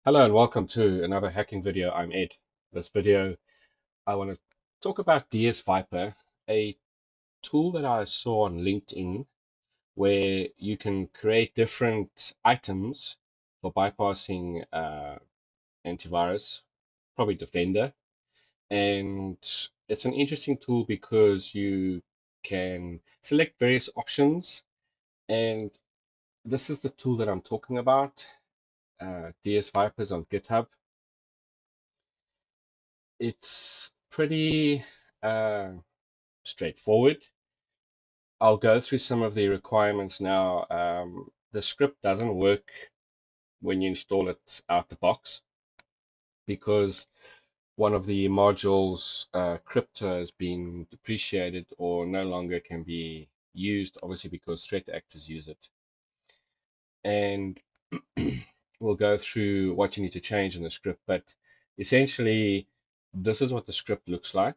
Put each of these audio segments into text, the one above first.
Hello and welcome to another hacking video. I'm Ed. This video, I want to talk about DS Viper, a tool that I saw on LinkedIn where you can create different items for bypassing antivirus, probably Defender. And it's an interesting tool because you can select various options. And this is the tool that I'm talking about. DS Viper is on GitHub. It's pretty uh, straightforward. I'll go through some of the requirements now. The script doesn't work when you install it out the box because one of the modules, crypto, has been depreciated or no longer can be used, obviously because threat actors use it. And we'll go through what you need to change in the script, but essentially, this is what the script looks like,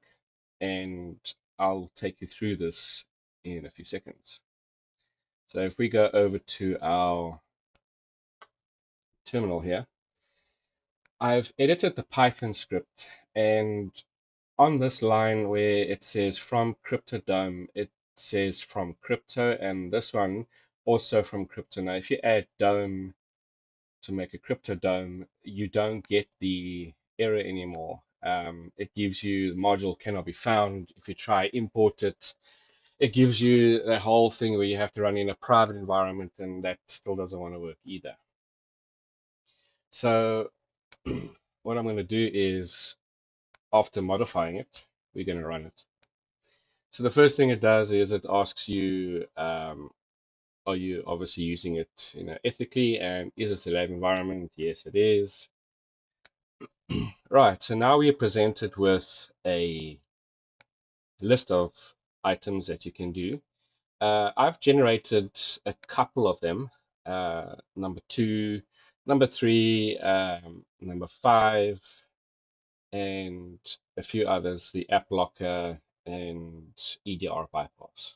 and I'll take you through this in a few seconds. So if we go over to our terminal here, I've edited the Python script, and on this line where it says from cryptodome, it says from crypto, and this one also from crypto. Now, if you add dome to make a crypto dome, you don't get the error anymore. It gives you the module cannot be found. If you try import it, it gives you that whole thing where you have to run in a private environment, and that still doesn't want to work either. So what I'm going to do is, after modifying it, we're going to run it. So the first thing it does is it asks you, are you obviously using it, ethically, and is this a lab environment? Yes, it is. Right, so now we are presented with a list of items that you can do. I've generated a couple of them. Number two, number three, number five, and a few others, the app locker and EDR bypass.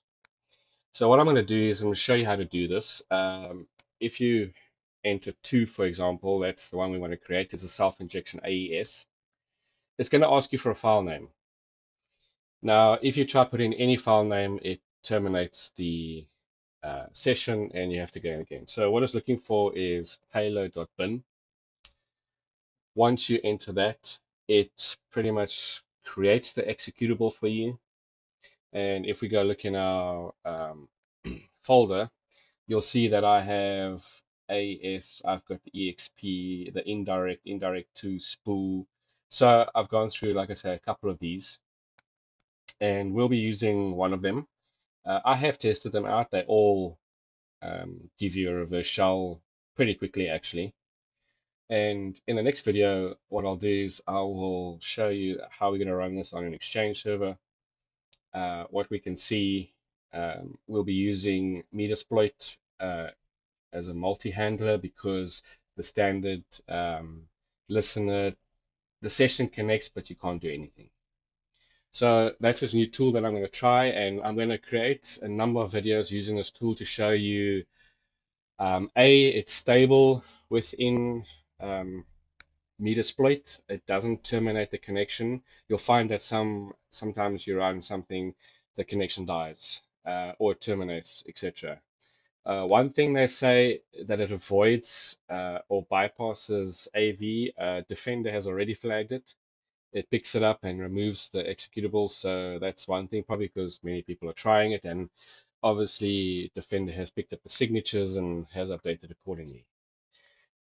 So what I'm going to do is I'm going to show you how to do this. If you enter two, for example, that's the one we want to create, is a self-injection AES. It's going to ask you for a file name. Now, if you try put in any file name, it terminates the session and you have to go in again. So what it's looking for is payload.bin. Once you enter that, it pretty much creates the executable for you. And if we go look in our folder, you'll see that I have AS, I've got the EXP, the indirect to spool. So I've gone through, like I say, a couple of these, and we'll be using one of them. I have tested them out. They all give you a reverse shell pretty quickly, actually. And in the next video, what I'll do is I will show you how we're going to run this on an Exchange server. What we can see, we'll be using Metasploit as a multi-handler because the standard listener, the session connects, but you can't do anything. So that's this new tool that I'm going to try, and I'm going to create a number of videos using this tool to show you, it's stable within Metasploit. It doesn't terminate the connection. You'll find that sometimes you run something, the connection dies or it terminates, etc. One thing they say that it avoids or bypasses AV, Defender has already flagged it. It picks it up and removes the executable. So that's one thing, probably because many people are trying it. And obviously, Defender has picked up the signatures and has updated accordingly.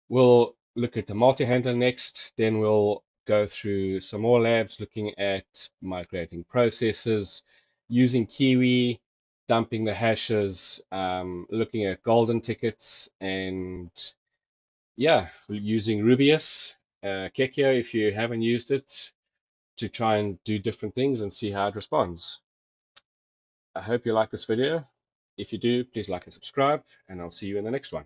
We'll look at the multi-handler next. Then we'll go through some more labs looking at migrating processes, using Kiwi, dumping the hashes, looking at golden tickets, and yeah, using Rubius, Kekio if you haven't used it, to try and do different things and see how it responds. I hope you like this video. If you do, please like and subscribe, and I'll see you in the next one.